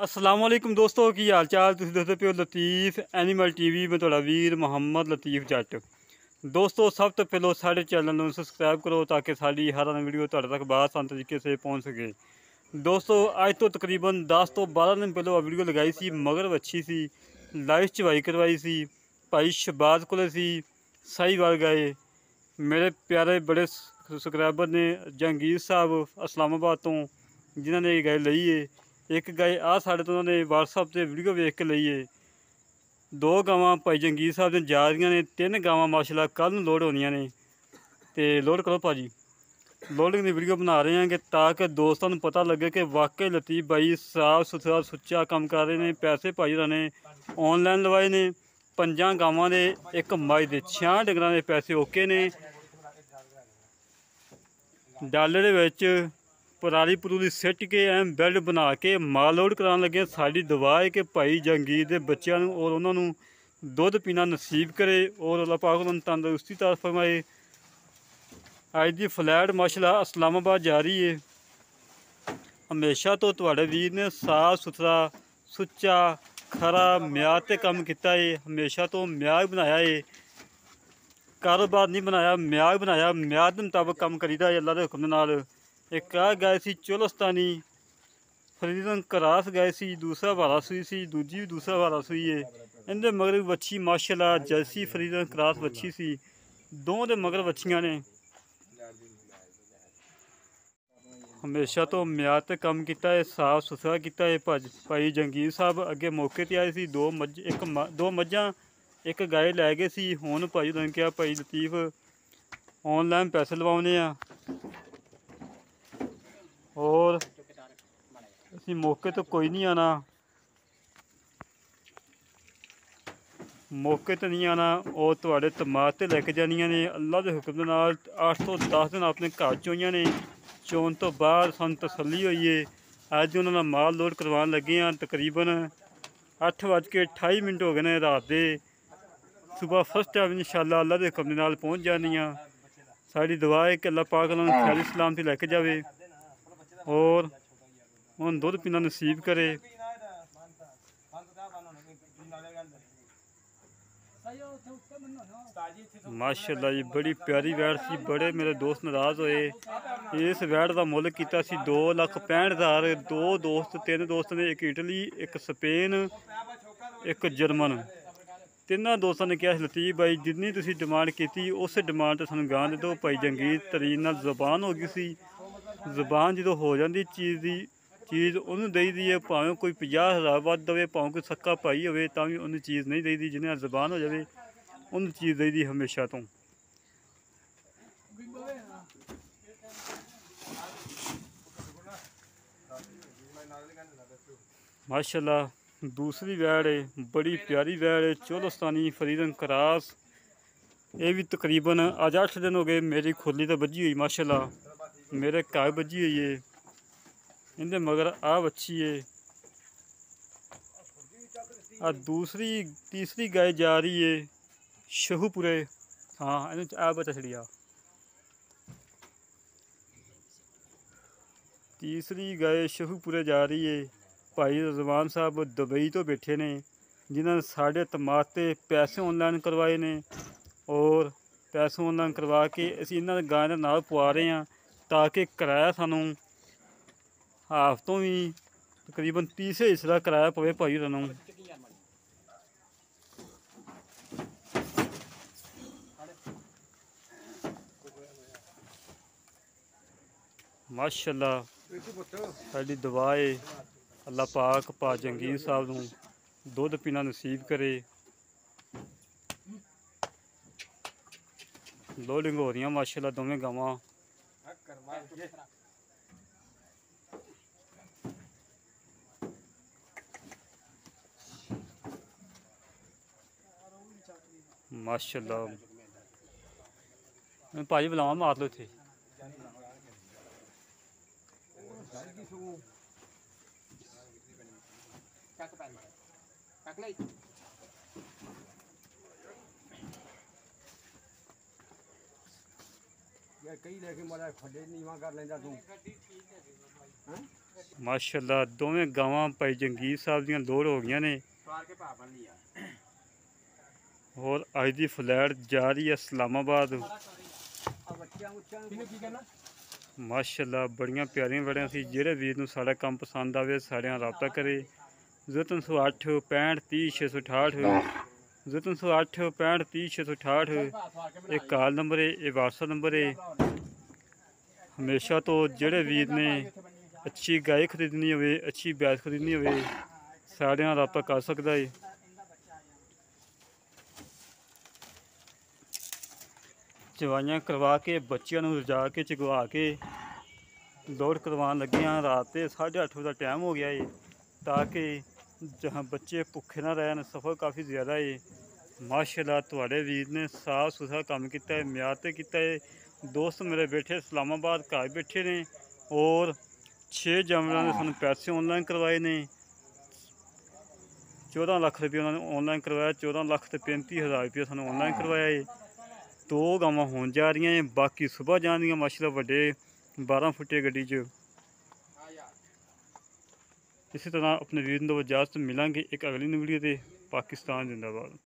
अस्सलाम वालेकुम दोस्तों की हाल चाल तुसीं देखदे पिओ लतीफ़ एनीमल टीवी मैं तुहाड़ा वीर मुहम्मद लतीफ़ जट। दोस्तों सब तो पहलो साढ़े चैनल नूं सबसक्राइब करो ताकि साड़ी हर वीडियो तुहाडे तक बआसान तरीके से पहुँच सके। दोस्तों अज तो तकरीबन 10 तो 12 दिन पहलों वीडियो लगाई सी, मगर वच्छी सी लाइव चवाई करवाई सी भाई शहबाज कोले सी साहीवाल गाय। मेरे प्यारे बड़े सबसक्राइबर ने जहांगीर साहब इस्लामाबाद तो जिन्होंने ये गाय लई है। एक गाय आ साढ़े तो उन्होंने व्हाट्सअप से वीडियो वेख के लई है। दो गावां भाई जहांगीर साहब ने जा रही ने, 3 गावां माशाल्लाह कल नूं लोड होनियां ने। तो लोड करो भाजी, लोडिंग की वीडियो बना रहे हैं कि ताकि दोस्तों को पता लगे कि वाकई लतीफ़ भाई साफ सुथरा सुच्चा काम कर रहे हैं। पैसे भाई ने ऑनलाइन लवाए ने 5 गावां दे, एक मई के 66 डंगरां दे पैसे ओके ने। डाले दे पराली परूली सिट के बैड बना के माल लोड कराने लगे। साड़ी दुआ है कि भाई जहांगीर के बच्चों और उन्होंने दुध पीना नसीब करे और अल्लाह पाक उन्होंने तंदुरुस्ती ता फरमाए। अज की फ्लैट माशाल्लाह इस्लामाबाद जा रही है। हमेशा तो तुहाडे वीर ने साफ सुथरा सुच्चा खरा म्यार ते काम किया है। हमेशा तो म्यार बनाया है, कारोबार नहीं बनाया, म्यार बनाया। म्यार के मुताबिक काम करीदा है अल्लाह के हुक्म नाल। एक आ गाय सी चोलस्तानी फरीदन क्रास गाय सी, दूसरा वारा सूई सी, दूजी भी दूसरा वारा सूई है। इनके मगर बच्ची माशाल्लाह जर्सी फरीदन क्रास बच्ची सी, दोनों के मगर बच्चियां ने। हमेशा तो म्यार ते काम किया है, साफ सुथरा किया है। भाई जहांगीर साहब अगे मौके पर आए सी, दो मझां एक गाय लै गए सी। हुण भाई उन्होंने कहा भाई लतीफ़ ऑनलाइन पैसे लवाने और असी मौके तो कोई नहीं आना, मौके तो नहीं आना और तुहाडे तमाद ते लैके जानियां ने। अल्लाह के हुक्म नाल 8 तो 10 दिन अपने घर चोईयां ने। चोन तो बाद सानूं तसल्ली होई है। अज उन्होंने माल लोड करवान लगे हैं। तकरीबन 8:28 हो गए हैं रात के। सुबह फर्स्ट टाइम इंशाअल्लाह अल्लाह के हुक्म नाल पहुँच जानियां। साड़ी दुआ है कि अल्लाह पाक उन्होंने खैर सलामती लैके जाए और उन्होंने दुध पीना नसीब करे। माशाल्लाह जी बड़ी प्यारी वैड़ सी। बड़े मेरे दोस्त नाराज होए। इस वैड़ का मुल किया 2,65,000। 2 दोस्त 3 दोस्त ने, एक इटली एक स्पेन एक जर्मन। 3 दोस्तों ने कहा लतीफ़ भाई जिन्नी तुसीं डिमांड की उस डिमांड से सूँ गां दे दो। भाई जहांगीर तरीन नाल ज़बान हो गई सी। ज़बान जो हो जाती चीज़ की चीज़ उन्होंने दई दी है, भावें कोई 50,000 वध दे, भावें कोई सक्का भाई हो तो भी उन्हें चीज़ नहीं दई दी। जिन्हें ज़बान हो जाए उन्हें चीज़ दई दी हमेशा तो। माशाल्लाह दूसरी वैड़ है, बड़ी प्यारी वैड़ है, चोलस्तानी फरीदन क्रास। ये भी तकरीबन अज 8 दिन हो गए मेरी खुरली तो बजी हुई माशाल्लाह, मेरे घर बजी हुई है। इनके मगर आ बच्ची है। आ तीसरी गाय जा रही है शहूपुरे। हाँ आ बच्चा छड़िया। तीसरी गाय शहूपुरे जा रही है। भाई रजवान साहब दुबई तो बैठे ने, जिन्होंने साढ़े तमाद ते पैसे ऑनलाइन करवाए ने और पैसे ऑनलाइन करवा के असीं इन्हां गाय दे नाल पवा रहे हैं ताकि किराया सानूं हाफ तो भी तकरीबन 30 हिस्से का किराया पवे भाई होरां नूं। माशाल्लाह साडी दुआ है अल्लाह पाक पा जहांगीर साहब नूं दुध पीना नसीब करे। लोडिंग हो रही माशाल्लाह दोवें गावां। माशाल्लाह भाजी बुलावा मार लो इत्थे। कई लेके मारा खड्डे नीवा कर लेंदा तू। ਮਾਸ਼ਾਅੱਲਾ ਦੋਵੇਂ ਗਾਵਾਂ ਭਾਈ ਜੰਗੀਰ ਸਾਹਿਬ ਦੀਆਂ ਲੋਡ ਹੋ ਗਈਆਂ ਨੇ। ਹੋਰ ਅੱਜ ਦੀ ਫਲੈਟ ਜਾ ਰਹੀ ਹੈ ਇਸਲਾਮਾਬਾਦ। ਮਾਸ਼ਾਅੱਲਾ ਬੜੀਆਂ ਪਿਆਰੀਆਂ ਵੜੀਆਂ ਸੀ। ਜਿਹੜੇ ਵੀਰ ਨੂੰ ਸਾਡਾ ਕੰਮ ਪਸੰਦ ਆਵੇ ਸਾਡੇ ਨਾਲ ਰਾਬਤਾ ਕਰੇ। 0308 65 30 668 0308 65 30 668 ਇਹ ਕਾਲ ਨੰਬਰ ਹੈ, ਇਹ WhatsApp ਨੰਬਰ ਹੈ। ਹਮੇਸ਼ਾ ਤੋਂ ਜਿਹੜੇ ਵੀਰ ਨੇ ਅੱਛੀ ਗਾय ਖਰੀਦਣੀ ਹੋਵੇ, ਅੱਛੀ ਬੈਸ ਖਰੀਦਣੀ ਹੋਵੇ ਸਾਡੇ ਨਾਲ ਰਾਬਤਾ ਕਰ ਸਕਦਾ ਹੈ। ਚਵਾਈਆਂ ਕਰਵਾ ਕੇ ਬੱਚਿਆਂ ਨੂੰ ਰਜਾ ਕੇ ਚਗਵਾ ਕੇ ਲੋਡ ਕਰਵਾਉਣ ਲੱਗੇ ਹਾਂ। ਰਾਤ ਦੇ 8:30 ਵਜੇ ਦਾ ਟਾਈਮ ਹੋ ਗਿਆ ਹੈ ਤਾਂ ਕਿ ਜਹਾਂ ਬੱਚੇ ਭੁੱਖੇ ਨਾ ਰਹਿਣ। ਸਫ਼ਰ ਕਾਫੀ ਜ਼ਿਆਦਾ ਹੈ। ਮਾਸ਼ਾਅੱਲਾ ਤੁਹਾਡੇ ਵੀਰ ਨੇ ਸਾਫ ਸੁਥਰਾ ਕੰਮ ਕੀਤਾ ਹੈ, ਮਿਆਰ 'ਤੇ ਕੀਤਾ ਹੈ। ਦੋਸਤ ਮੇਰੇ ਬੈਠੇ ਇਸਲਾਮਾਬਾਦ ਘਰ ਬੈਠੇ ਨੇ ਔਰ 6 ਜਾਨਵਰਾਂ ਦੇ ਸਾਨੂੰ ਪੈਸੇ ਔਨਲਾਈਨ ਕਰਵਾਏ ਨੇ। 14 ਲੱਖ ਰੁਪਏ ਉਹਨਾਂ ਨੇ ਔਨਲਾਈਨ ਕਰਵਾਇਆ। 14 ਲੱਖ ਤੇ 35,000 ਰੁਪਏ ਸਾਨੂੰ ਔਨਲਾਈਨ ਕਰਵਾਇਆ ਹੈ। 2 ਗਾਵਾਂ ਹੋਣ ਜਾ ਰਹੀਆਂ ਹੈ, ਬਾਕੀ ਸੁਬਾਹ ਜਾਣਗੀਆਂ ਮਾਸ਼ਾਅੱਲਾ ਵੱਡੇ 12 ਫੁੱਟੇ ਗੱਡੀ 'ਚ। ਇਸੇ ਤਰ੍ਹਾਂ ਆਪਣੇ ਵੀਰ ਨੂੰ ਇਜਾਜ਼ਤ ਮਿਲਾਂਗੇ ਇੱਕ ਅਗਲੀ ਵੀਡੀਓ 'ਤੇ। ਪਾਕਿਸਤਾਨ ਜ਼ਿੰਦਾਬਾਦ।